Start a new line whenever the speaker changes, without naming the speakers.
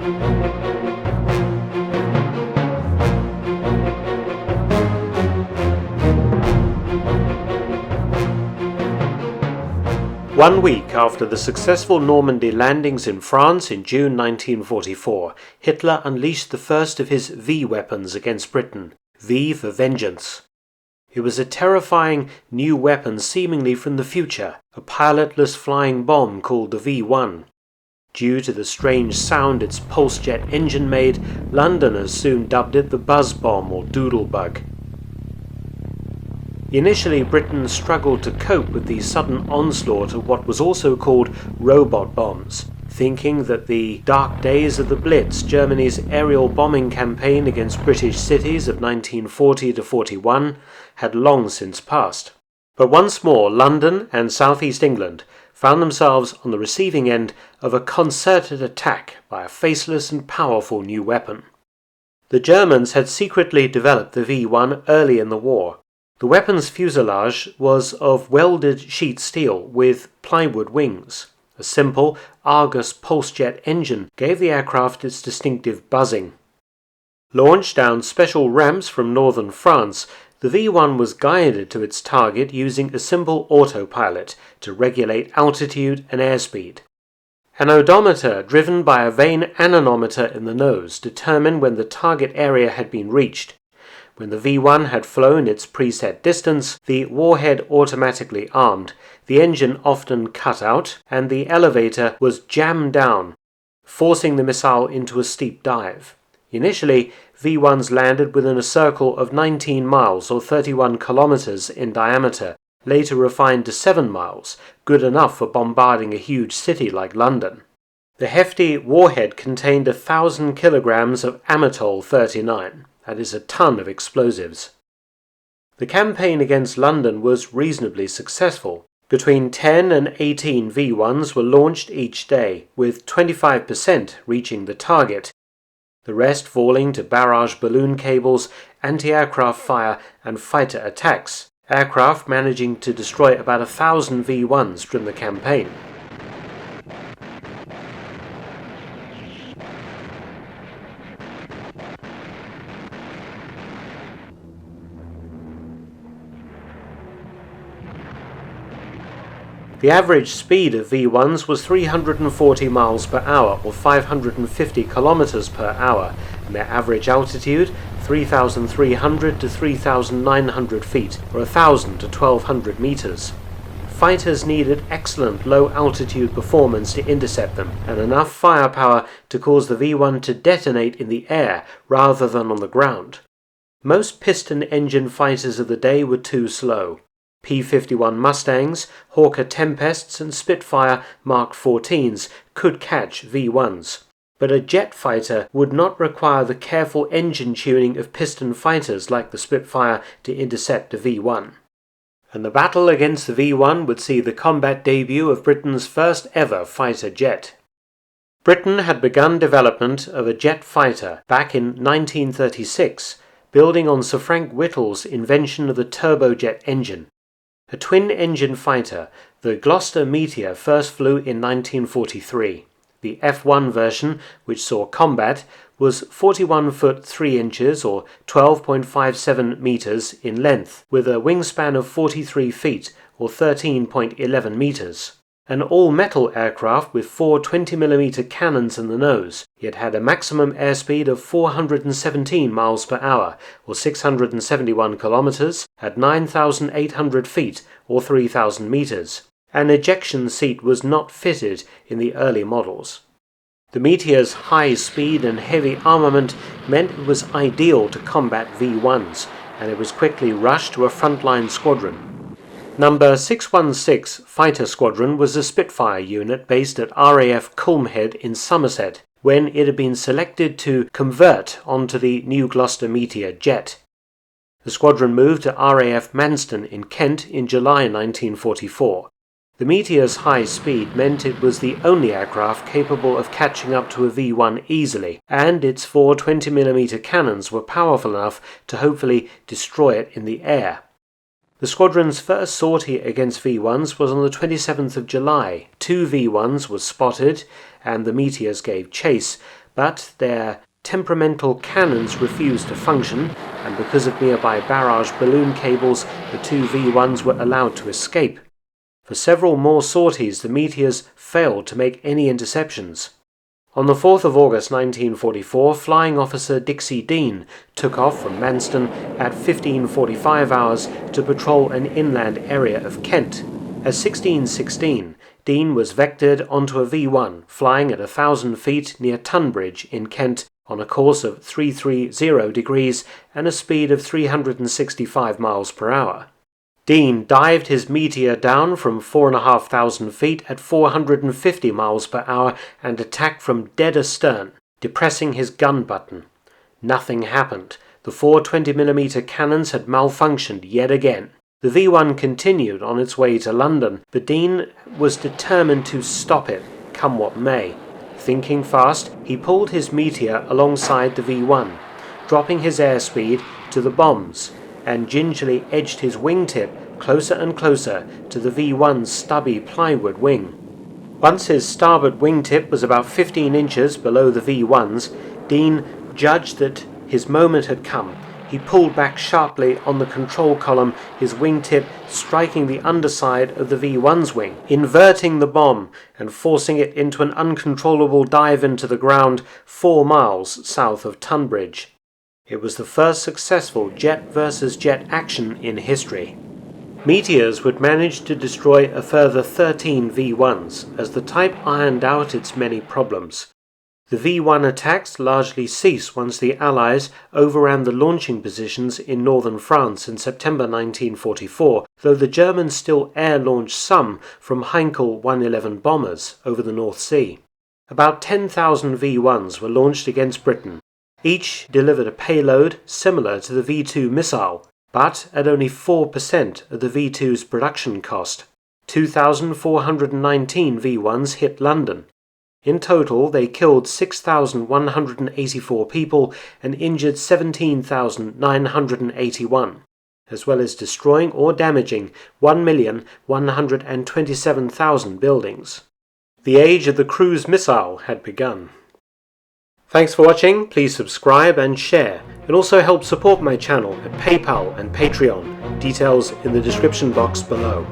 1 week after the successful Normandy landings in France in June 1944, Hitler unleashed the first of his V weapons against Britain, V for Vengeance. It was a terrifying new weapon seemingly from the future, a pilotless flying bomb called the V-1. Due to the strange sound its pulse jet engine made, Londoners soon dubbed it the buzz bomb or Doodlebug. Initially, Britain struggled to cope with the sudden onslaught of what was also called robot bombs, thinking that the dark days of the Blitz, Germany's aerial bombing campaign against British cities of 1940–41, had long since passed. But once more, London and southeast England found themselves on the receiving end of a concerted attack by a faceless and powerful new weapon. The Germans had secretly developed the V-1 early in the war. The weapon's fuselage was of welded sheet steel with plywood wings. A simple Argus pulse-jet engine gave the aircraft its distinctive buzzing. Launched down special ramps from northern France, the V-1 was guided to its target using a simple autopilot to regulate altitude and airspeed. An odometer driven by a vane anemometer in the nose determined when the target area had been reached. When the V-1 had flown its preset distance, the warhead automatically armed, the engine often cut out, and the elevator was jammed down, forcing the missile into a steep dive. Initially, V-1s landed within a circle of 19 miles or 31 kilometers in diameter, later refined to 7 miles, good enough for bombarding a huge city like London. The hefty warhead contained 1,000 kilograms of Amatol 39. That is a ton of explosives. The campaign against London was reasonably successful. Between 10 and 18 V-1s were launched each day, with 25% reaching the target, the rest falling to barrage balloon cables, anti-aircraft fire and fighter attacks, aircraft managing to destroy about 1,000 V-1s during the campaign. The average speed of V-1s was 340 miles per hour or 550 kilometers per hour, and their average altitude 3,300 to 3,900 feet or 1,000 to 1,200 meters. Fighters needed excellent low-altitude performance to intercept them, and enough firepower to cause the V-1 to detonate in the air rather than on the ground. Most piston-engine fighters of the day were too slow. P-51 Mustangs, Hawker Tempests and Spitfire Mark 14s could catch V-1s, but a jet fighter would not require the careful engine tuning of piston fighters like the Spitfire to intercept the V-1. And the battle against the V-1 would see the combat debut of Britain's first ever fighter jet. Britain had begun development of a jet fighter back in 1936, building on Sir Frank Whittle's invention of the turbojet engine. A twin-engine fighter, the Gloster Meteor first flew in 1943. The F-1 version, which saw combat, was 41 foot 3 inches or 12.57 meters in length, with a wingspan of 43 feet or 13.11 meters. An all-metal aircraft with 4 20mm cannons in the nose, it had a maximum airspeed of 417 miles per hour, or 671 kilometers, at 9,800 feet, or 3,000 meters. An ejection seat was not fitted in the early models. The Meteor's high speed and heavy armament meant it was ideal to combat V-1s, and it was quickly rushed to a frontline squadron. Number 616 Fighter Squadron was a Spitfire unit based at RAF Culmhead in Somerset, when it had been selected to convert onto the new Gloster Meteor jet. The squadron moved to RAF Manston in Kent in July 1944. The Meteor's high speed meant it was the only aircraft capable of catching up to a V-1 easily, and its 4 20mm cannons were powerful enough to hopefully destroy it in the air. The squadron's first sortie against V-1s was on the 27th of July. 2 V-1s were spotted, and the Meteors gave chase, but their temperamental cannons refused to function, and because of nearby barrage balloon cables, the two V-1s were allowed to escape. For several more sorties, the Meteors failed to make any interceptions. On the 4th of August 1944, Flying Officer Dixie Dean took off from Manston at 15:45 hours to patrol an inland area of Kent. At 16:16, Dean was vectored onto a V-1 flying at 1,000 feet near Tunbridge in Kent on a course of 330 degrees and a speed of 365 miles per hour. Dean dived his Meteor down from 4,500 feet at 450 miles per hour and attacked from dead astern, depressing his gun button. Nothing happened. The four 20mm cannons had malfunctioned yet again. The V-1 continued on its way to London, but Dean was determined to stop it, come what may. Thinking fast, he pulled his Meteor alongside the V-1, dropping his airspeed to the bombs, and gingerly edged his wingtip closer and closer to the V-1's stubby plywood wing. Once his starboard wingtip was about 15 inches below the V-1's, Dean judged that his moment had come. He pulled back sharply on the control column, his wingtip striking the underside of the V-1's wing, inverting the bomb and forcing it into an uncontrollable dive into the ground 4 miles south of Tunbridge. It was the first successful jet versus jet action in history. Meteors would manage to destroy a further 13 V-1s as the type ironed out its many problems. The V-1 attacks largely ceased once the Allies overran the launching positions in northern France in September 1944, though the Germans still air-launched some from Heinkel 111 bombers over the North Sea. About 10,000 V-1s were launched against Britain. Each delivered a payload similar to the V-2 missile, but at only 4% of the V-2's production cost. 2,419 V-1s hit London. In total, they killed 6,184 people and injured 17,981, as well as destroying or damaging 1,127,000 buildings. The age of the cruise missile had begun. Thanks for watching. Please subscribe and share. It also helps support my channel at PayPal and Patreon. Details in the description box below.